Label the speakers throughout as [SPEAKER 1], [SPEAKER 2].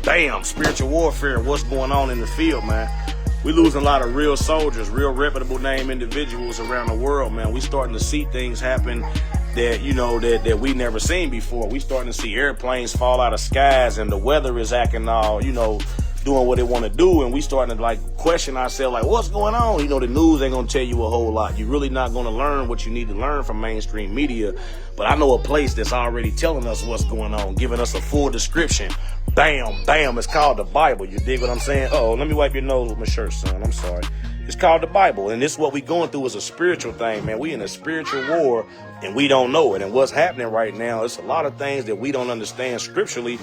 [SPEAKER 1] Bam, spiritual warfare, what's going on in the field, man. We losing a lot of real soldiers, real reputable name individuals around the world, man. We starting to see things happen that, you know, that we never seen before. We starting to see airplanes fall out of skies and the weather is acting all, you know, doing what they want to do, and we starting to like question ourselves, like, what's going on? You know, the news ain't gonna tell you a whole lot. You're really not gonna learn what you need to learn from mainstream media. But I know a place that's already telling us what's going on, giving us a full description. Bam, bam. It's called the Bible. You dig what I'm saying? Oh, let me wipe your nose with my shirt, son. I'm sorry. It's called the Bible, and this what we going through is a spiritual thing, man. We in a spiritual war, and we don't know it. And what's happening right now, it's a lot of things that we don't understand scripturally.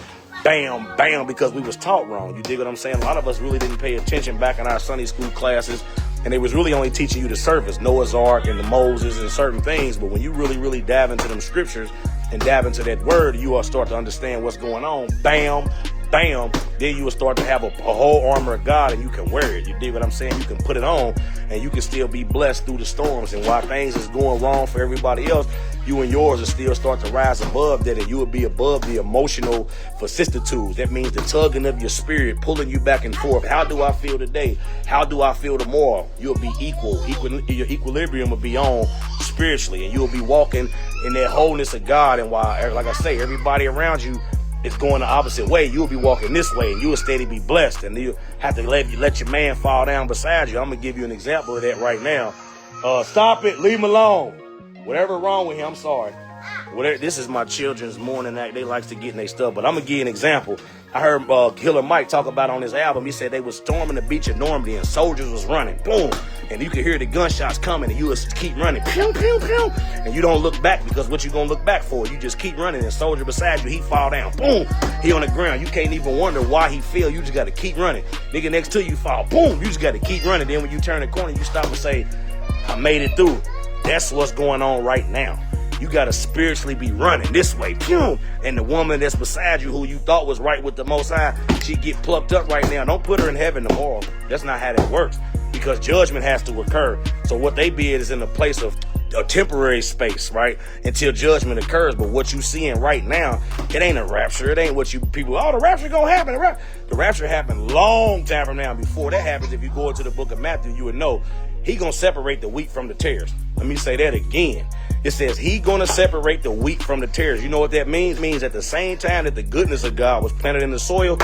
[SPEAKER 1] Bam, bam, because we was taught wrong. You dig what I'm saying? A lot of us really didn't pay attention back in our Sunday school classes, and they was really only teaching you the surface, Noah's Ark and the Moses and certain things. But when you really dive into them scriptures and dive into that word, you will start to understand what's going on. Bam, bam. Then you will start to have a whole armor of God, and you can wear it. You dig what I'm saying? You can put it on, and you can still be blessed through the storms. And while things is going wrong for everybody else, you and yours will still start to rise above that, and you will be above the emotional vicissitudes. That means the tugging of your spirit, pulling you back and forth. How do I feel today? How do I feel tomorrow? You'll be equal. Your equilibrium will be on spiritually, and you'll be walking in that wholeness of God. And while, like I say, everybody around you is going the opposite way, you'll be walking this way, and you'll steady be blessed. And you have to let your man fall down beside you. I'm gonna give you an example of that right now. Stop it. Leave him alone. Whatever wrong with him, I'm sorry. This is my children's morning act. They likes to get in their stuff, but I'm gonna give you an example. I heard H.O.M.I.E talk about on his album. He said they was storming the beach of Normandy and soldiers was running, boom, and you could hear the gunshots coming, and you just keep running, pew pew pew, and you don't look back, because what you gonna look back for? You just keep running, and soldier beside you, he fall down, boom, he on the ground. You can't even wonder why he fell. You just gotta keep running. Nigga next to you fall, boom, you just gotta keep running. Then when you turn the corner, you stop and say, I made it through. That's what's going on right now. You got to spiritually be running this way. Pew! And the woman that's beside you, who you thought was right with the Most High, she get plucked up right now. Don't put her in heaven tomorrow. That's not how that works, because judgment has to occur. So what they be is in a place of a temporary space, right, until judgment occurs. But what you seeing right now, it ain't a rapture. It ain't what you people, the rapture gonna happen. The rapture happened long time from now. Before that happens, if you go into the book of Matthew, you would know he gonna separate the wheat from the tares. Let me say that again. It says he gonna separate the wheat from the tares. You know what that means? It means at the same time that the goodness of God was planted in the soil,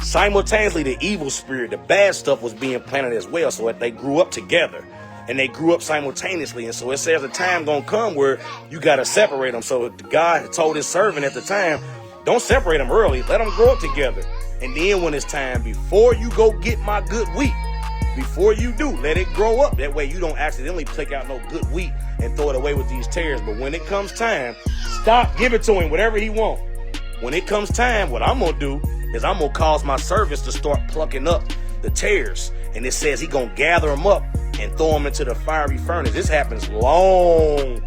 [SPEAKER 1] simultaneously the evil spirit, the bad stuff, was being planted as well. So they grew up together, and they grew up simultaneously. And so it says a time gonna come where you gotta separate them. So God told his servant at the time, don't separate them early. Let them grow up together. And then when it's time, before you go get my good wheat, before you do, let it grow up. That way you don't accidentally pick out no good wheat and throw it away with these tares. But when it comes time, stop, give it to him, whatever he wants. When it comes time, what I'm going to do is I'm going to cause my servants to start plucking up the tares. And it says he going to gather them up and throw them into the fiery furnace. This happens long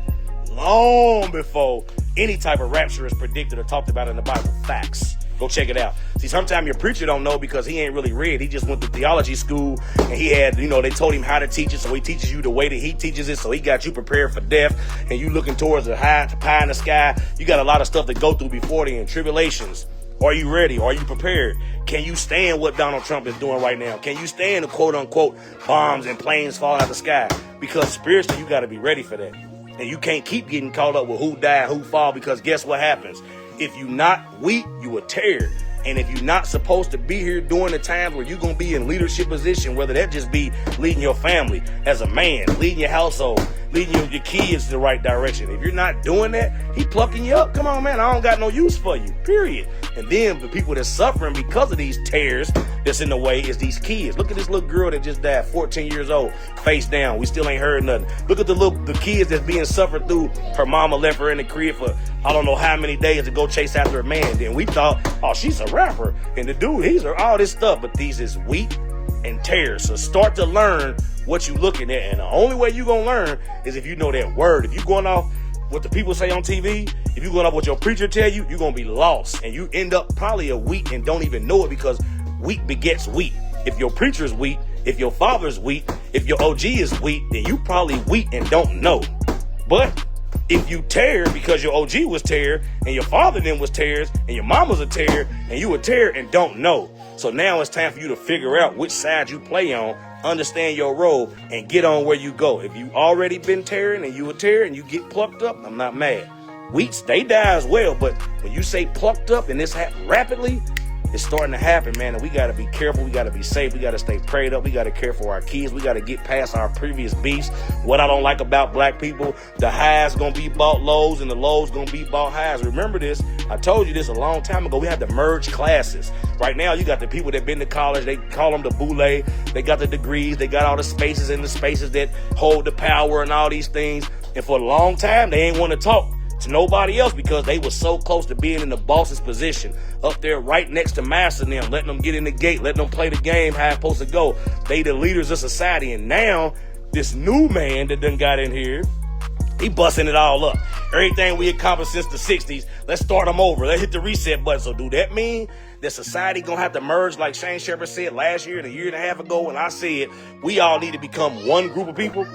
[SPEAKER 1] before any type of rapture is predicted or talked about in the Bible. Facts. Go check it out. See, sometimes your preacher don't know because he ain't really read. He just went to theology school, and he had, they told him how to teach it, so he teaches you the way that he teaches it, so he got you prepared for death, and you looking towards the pie in the sky. You got a lot of stuff to go through before then. Tribulations. Are you ready? Are you prepared? Can you stand what Donald Trump is doing right now? Can you stand the quote-unquote bombs and planes falling out of the sky? Because spiritually, you got to be ready for that. And you can't keep getting caught up with who died, who fall, because guess what happens? If you not wheat, you a tare. And if you're not supposed to be here during the times where you're going to be in leadership position, whether that just be leading your family as a man, leading your household, leading your kids the right direction. If you're not doing that, he plucking you up. Come on, man, I don't got no use for you, period. And then the people that's suffering because of these tears that's in the way is these kids. Look at this little girl that just died, 14 years old, face down. We still ain't heard nothing. Look at the kids that's being suffered through. Her mama left her in the crib for I don't know how many days to go chase after a man. Then we thought, oh, she's a rapper. And the dude, he's all this stuff. But these is wheat and tares. So start to learn what you looking at. And the only way you going to learn is if you know that word. If you going off what the people say on TV, if you going off what your preacher tell you, you're going to be lost. And you end up probably a wheat and don't even know it, because wheat begets wheat. If your preacher's wheat, if your father's wheat, if your OG is wheat, then you probably wheat and don't know. But if you tear because your OG was tear and your father then was tears and your mom was a tear and you a tear and don't know. So now it's time for you to figure out which side you play on, understand your role, and get on where you go. If you already been tearing and you a tear and you get plucked up, I'm not mad. Wheats, they die as well, but when you say plucked up and this happen rapidly, it's starting to happen, man, and we got to be careful. We got to be safe. We got to stay prayed up. We got to care for our kids. We got to get past our previous beefs. What I don't like about black people, the highs going to be bought lows and the lows going to be bought highs. Remember this. I told you this a long time ago. We had to merge classes. Right now, you got the people that been to college. They call them the boule. They got the degrees. They got all the spaces and the spaces that hold the power and all these things. And for a long time, they ain't want to talk to nobody else because they were so close to being in the boss's position, up there right next to master them, letting them get in the gate, letting them play the game how it's supposed to go. They the leaders of society. And now this new man that done got in here, he busting it all up. Everything we accomplished since the 60s, let's start them over. Let's hit the reset button. So do that mean that society gonna have to merge like Shane Shepherd said last year and a year and a half ago when I said we all need to become one group of people?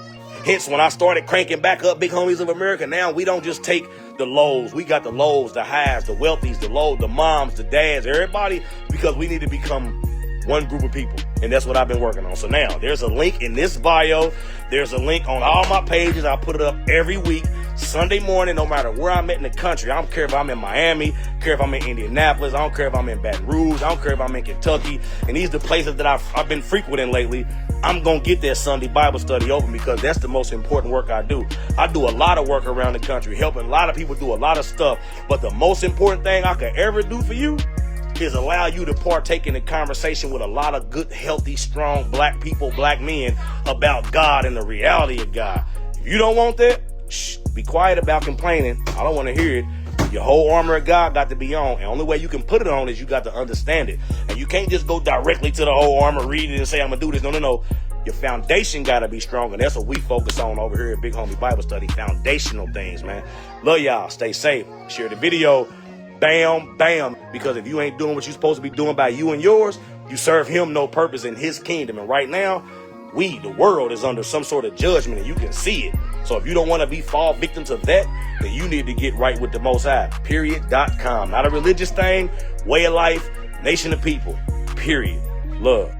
[SPEAKER 1] Hence, when I started cranking back up Big Homies of America, now we don't just take the lows. We got the lows, the highs, the wealthies, the lows, the moms, the dads, everybody, because we need to become one group of people. And that's what I've been working on. So now there's a link in this bio. There's a link on all my pages. I put it up every week, Sunday morning, no matter where I'm at in the country. I don't care if I'm in Miami, I don't care if I'm in Indianapolis, I don't care if I'm in Baton Rouge, I don't care if I'm in Kentucky. And these are the places that I've been frequenting lately. I'm going to get that Sunday Bible study open because that's the most important work I do. I do a lot of work around the country, helping a lot of people do a lot of stuff. But the most important thing I could ever do for you is allow you to partake in the conversation with a lot of good, healthy, strong black people, black men about God and the reality of God. If you don't want that, be quiet about complaining. I don't want to hear it. Your whole armor of God got to be on. And the only way you can put it on is you got to understand it. And you can't just go directly to the whole armor, read it, and say, I'm going to do this. No. Your foundation got to be strong. And that's what we focus on over here at Big Homie Bible Study. Foundational things, man. Love y'all. Stay safe. Share the video. Bam, bam. Because if you ain't doing what you're supposed to be doing by you and yours, you serve him no purpose in his kingdom. And right now, the world is under some sort of judgment, and you can see it. So if you don't want to fall victim to that, then you need to get right with the Most High. Period.com. Not a religious thing, way of life, nation of people. Period. Love.